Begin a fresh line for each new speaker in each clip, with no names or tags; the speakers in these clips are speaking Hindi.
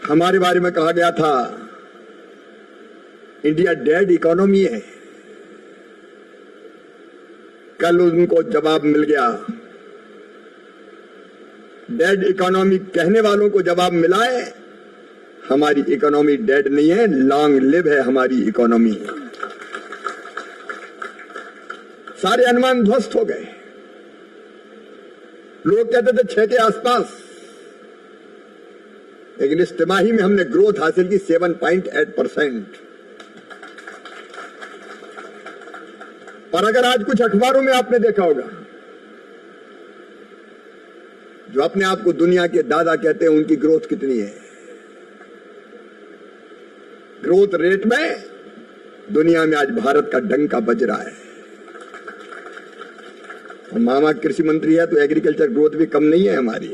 हमारे बारे में कहा गया था इंडिया डेड इकोनॉमी है। कल उनको जवाब मिल गया। डेड इकोनॉमी कहने वालों को जवाब मिला है, हमारी इकोनॉमी डेड नहीं है, लॉन्ग लिव है हमारी इकोनॉमी। सारे अनुमान ध्वस्त हो गए। लोग कहते थे 6 के आसपास, लेकिन इस तिमाही में हमने ग्रोथ हासिल की 7.8%। और अगर आज कुछ अखबारों में आपने देखा होगा, जो अपने आप को दुनिया के दादा कहते हैं, उनकी ग्रोथ कितनी है। ग्रोथ रेट में दुनिया में आज भारत का डंका बज रहा है। और मामा कृषि मंत्री है तो एग्रीकल्चर ग्रोथ भी कम नहीं है हमारी।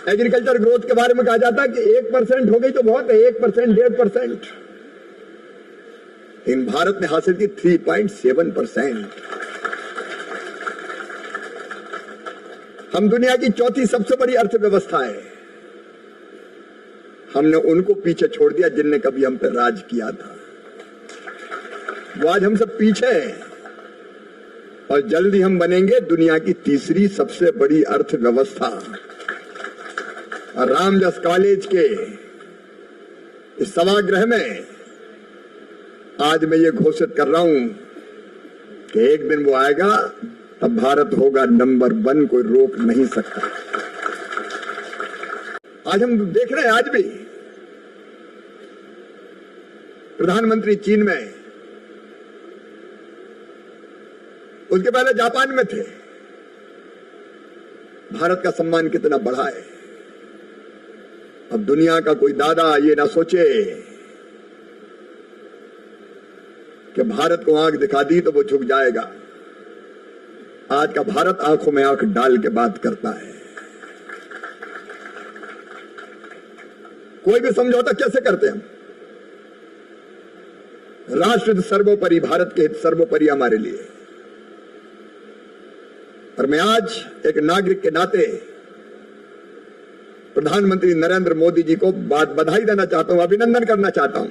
एग्रीकल्चर ग्रोथ के बारे में कहा जाता है कि 1% हो गई तो बहुत है, 1%, 1.5%। इन भारत ने हासिल की 3.7%। हम दुनिया की चौथी सबसे बड़ी अर्थव्यवस्था है। हमने उनको पीछे छोड़ दिया जिनने कभी हम पर राज किया था। वो आज हमसे पीछे है और जल्दी हम बनेंगे दुनिया की तीसरी सबसे बड़ी अर्थव्यवस्था। और रामजस कॉलेज के इस सभागृह में आज मैं ये घोषित कर रहा हूं कि एक दिन वो आएगा तब भारत होगा नंबर 1, कोई रोक नहीं सकता। आज हम देख रहे हैं, आज भी प्रधानमंत्री चीन में, उसके पहले जापान में थे। भारत का सम्मान कितना बढ़ा है। अब दुनिया का कोई दादा ये ना सोचे कि भारत को आंख दिखा दी तो वो झुक जाएगा। आज का भारत आंखों में आंख डाल के बात करता है। कोई भी समझौता कैसे करते हैं? राष्ट्र सर्वोपरि, भारत के हित सर्वोपरि हमारे लिए। और मैं आज एक नागरिक के नाते प्रधानमंत्री नरेंद्र मोदी जी को बधाई देना चाहता हूं, अभिनंदन करना चाहता हूं।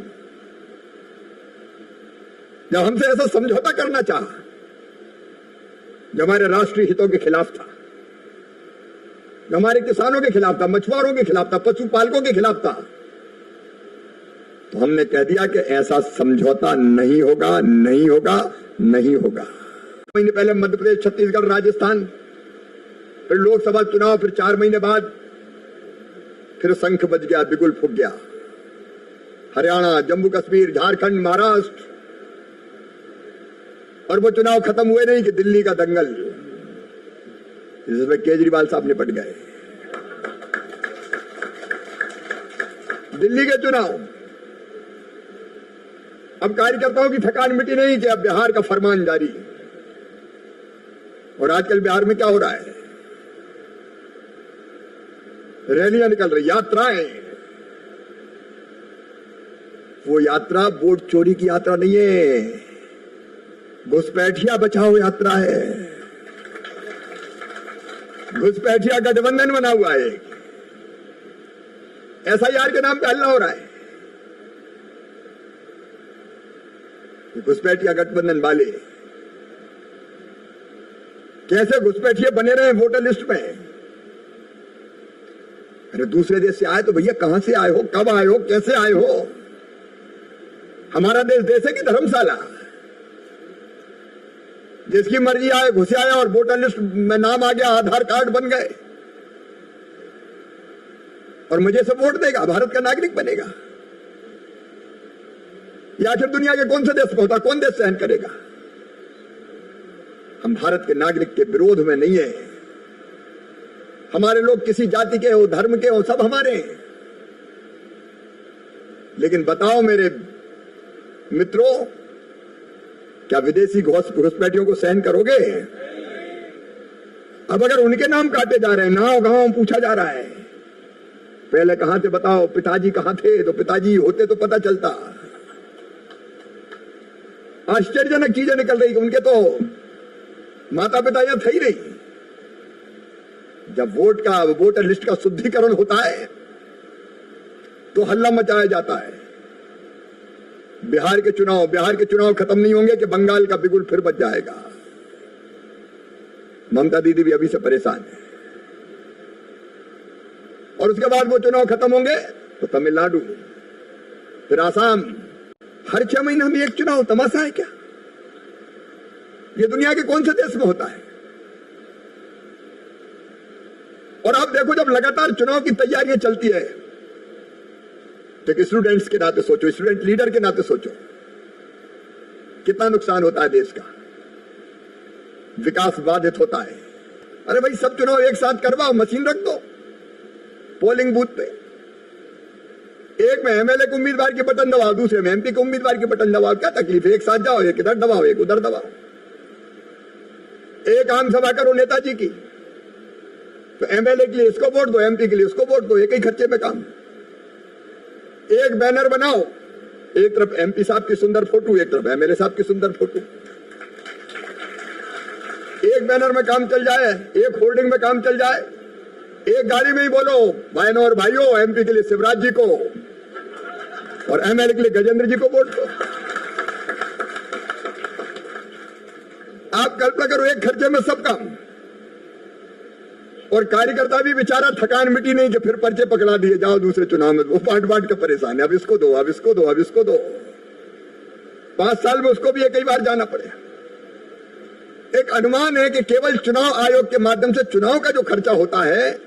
जब हमसे ऐसा समझौता करना चाहा जो हमारे राष्ट्रीय हितों के खिलाफ था, जो हमारे किसानों के खिलाफ था, मछुआरों के खिलाफ था, पशुपालकों के खिलाफ था, तो हमने कह दिया कि ऐसा समझौता नहीं होगा, नहीं होगा, नहीं होगा। महीने पहले मध्य प्रदेश, छत्तीसगढ़, राजस्थान, फिर लोकसभा चुनाव, फिर 4 महीने बाद फिर शंख बज गया, बिगुल फूट गया। हरियाणा, जम्मू कश्मीर, झारखंड, महाराष्ट्र, और वो चुनाव खत्म हुए नहीं कि दिल्ली का दंगल, जिसमें केजरीवाल साहब निपट गए। दिल्ली के चुनाव, अब कार्यकर्ताओं की थकान मिटी नहीं कि अब बिहार का फरमान जारी। और आजकल बिहार में क्या हो रहा है? रैलियां निकल रही, यात्राएं। वो यात्रा वोट चोरी की यात्रा नहीं है, घुसपैठिया बचाओ यात्रा है। घुसपैठिया गठबंधन बना हुआ है। SIR के नाम पे हल्ला हो रहा है। घुसपैठिया गठबंधन वाले कैसे घुसपैठिए बने रहे वोटर लिस्ट में? अरे दूसरे देश से आए तो भैया कहां से आए हो, कब आए हो, कैसे आए हो? हमारा देश है कि धर्मशाला? जिसकी मर्जी आए घुसे आया और वोटर लिस्ट में नाम आ गया, आधार कार्ड बन गए और मुझे से वोट देगा, भारत का नागरिक बनेगा। या आखिर दुनिया के कौन से देश में होता, कौन देश सहन करेगा? हम भारत के नागरिक के विरोध में नहीं है। हमारे लोग किसी जाति के हो, धर्म के हो, सब हमारे हैं। लेकिन बताओ मेरे मित्रों, क्या विदेशी घुसपैठियों को सहन करोगे? अब अगर उनके नाम काटे जा रहे हैं, नाम गांव पूछा जा रहा है, पहले कहां थे बताओ, पिताजी कहां थे? तो पिताजी होते तो पता चलता। आश्चर्यजनक चीजें निकल रही कि उनके तो माता पिता यहां थे ही नहीं। जब वोटर लिस्ट का शुद्धिकरण होता है तो हल्ला मचाया जाता है। बिहार के चुनाव खत्म नहीं होंगे कि बंगाल का बिगुल फिर बच जाएगा। ममता दीदी भी अभी से परेशान है। और उसके बाद वो चुनाव खत्म होंगे तो तमिलनाडु, फिर आसाम, हर 6 महीने में एक चुनाव। तमाशा है क्या? ये दुनिया के कौन से देश में होता है? और आप देखो, जब लगातार चुनाव की तैयारियां चलती है तो एक स्टूडेंट्स के नाते सोचो, स्टूडेंट लीडर के नाते सोचो, कितना नुकसान होता है देश का, विकास बाधित होता है। अरे भाई, सब चुनाव एक साथ करवाओ, मशीन रख दो पोलिंग बूथ पे। एक में एमएलए को उम्मीदवार के बटन दबाओ, दूसरे में एमपी को उम्मीदवार के बटन दबाओ, क्या तकलीफ है? एक साथ जाओ, एक इधर दबाओ, एक उधर दबाओ। एक आम सभा करो नेताजी की, तो एमएलए के लिए इसको वोट दो, एमपी के लिए उसको वोट दो, एक ही खर्चे में काम। एक बैनर बनाओ, एक तरफ एमपी साहब की सुंदर फोटो, एक तरफ एमएलए साहब की सुंदर फोटो। एक बैनर में काम चल जाए, एक होर्डिंग में काम चल जाए। एक गाड़ी में ही बोलो, बहनों और भाइयों, एमपी के लिए शिवराज जी को और एमएलए के लिए गजेंद्र जी को वोट दो। आप कल्पना करो, एक खर्चे में सब काम। और कार्यकर्ता भी बेचारा थकान मिटी नहीं कि फिर पर्चे पकड़ा दिए, जाओ दूसरे चुनाव में, वो बांट के परेशान है, अब इसको दो, अब इसको दो, अब इसको दो। 5 साल में उसको भी एक ही बार जाना पड़े। एक अनुमान है कि केवल चुनाव आयोग के माध्यम से चुनाव का जो खर्चा होता है,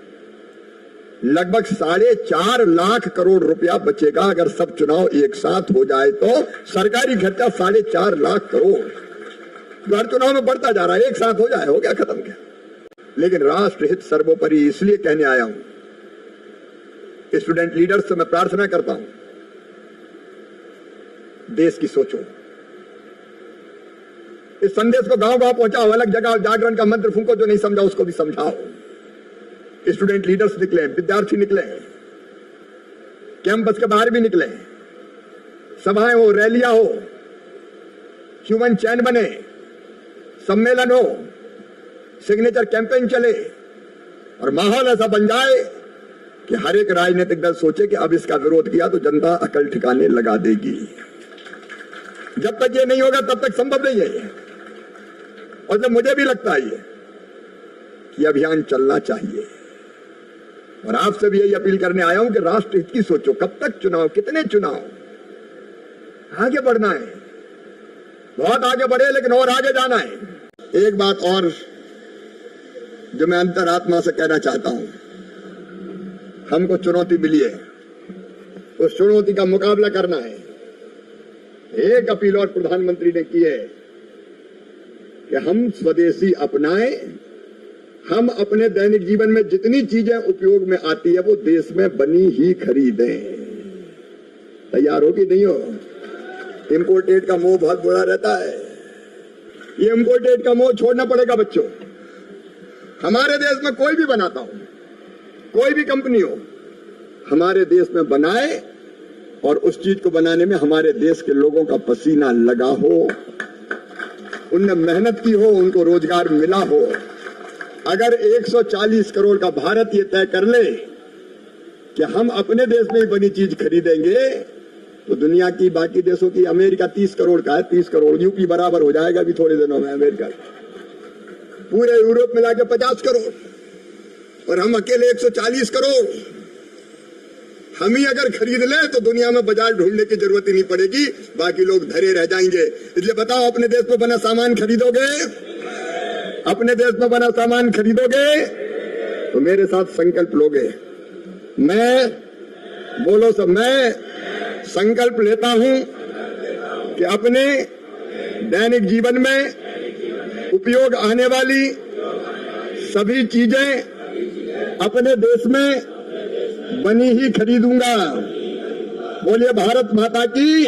लगभग 4.5 लाख करोड़ रुपया बचेगा। अगर सब चुनाव एक साथ हो जाए तो सरकारी खर्चा 4.5 लाख करोड़ हर चुनाव में बढ़ता जा रहा है। एक साथ हो जाए, हो गया, खत्म क्या। लेकिन राष्ट्रहित सर्वोपरि, इसलिए कहने आया हूं, स्टूडेंट लीडर्स से मैं प्रार्थना करता हूं, देश की सोचो। इस संदेश को गांव गांव पहुंचाओ, अलग जगह जागरण का मंत्र फूंको, जो नहीं समझा उसको भी समझाओ। स्टूडेंट लीडर्स निकले, विद्यार्थी निकले, कैंपस के बाहर भी निकले, सभाएं हो, रैलियां हो, ह्यूमन चैन बने, सम्मेलन हो, सिग्नेचर कैंपेन चले और माहौल ऐसा बन जाए कि हर एक राजनीतिक दल सोचे कि अब इसका विरोध किया तो जनता अकल ठिकाने लगा देगी। जब तक ये नहीं होगा तब तक संभव नहीं है। और जब मुझे भी लगता है कि अभियान चलना चाहिए, और आपसे भी यही अपील करने आया हूं कि राष्ट्र हित की सोचो। कब तक चुनाव, कितने चुनाव? आगे बढ़ना है, बहुत आगे बढ़े, लेकिन और आगे जाना है। एक बात और जो मैं अंतरात्मा से कहना चाहता हूं, हमको चुनौती मिली है, उस चुनौती का मुकाबला करना है। एक अपील और प्रधानमंत्री ने की है कि हम स्वदेशी अपनाएं, हम अपने दैनिक जीवन में जितनी चीजें उपयोग में आती है वो देश में बनी ही खरीदें। तैयार हो कि नहीं हो? इंपोर्टेड का मोह बहुत बुरा रहता है, ये इंपोर्टेड का मोह छोड़ना पड़ेगा बच्चों। हमारे देश में कोई भी बनाता हो, कोई भी कंपनी हो, हमारे देश में बनाए और उस चीज को बनाने में हमारे देश के लोगों का पसीना लगा हो, उनने मेहनत की हो, उनको रोजगार मिला हो। अगर 140 करोड़ का भारत ये तय कर ले कि हम अपने देश में ही बनी चीज खरीदेंगे, तो दुनिया की बाकी देशों की, अमेरिका 30 करोड़ का है, 30 करोड़, यूपी बराबर हो जाएगा अभी थोड़े दिनों में अमेरिका। पूरे यूरोप मिला के 50 करोड़ और हम अकेले 140 करोड़। हम ही अगर खरीद ले तो दुनिया में बाजार ढूंढने की जरूरत ही नहीं पड़ेगी, बाकी लोग धरे रह जाएंगे। इसलिए बताओ, अपने देश में बना सामान खरीदोगे? अपने देश में बना सामान खरीदोगे तो मेरे साथ संकल्प लोगे। मैं, बोलो सब, मैं संकल्प लेता हूं कि अपने दैनिक जीवन में उपयोग आने वाली सभी चीजें अपने देश में बनी ही खरीदूंगा। बोलिए भारत माता की।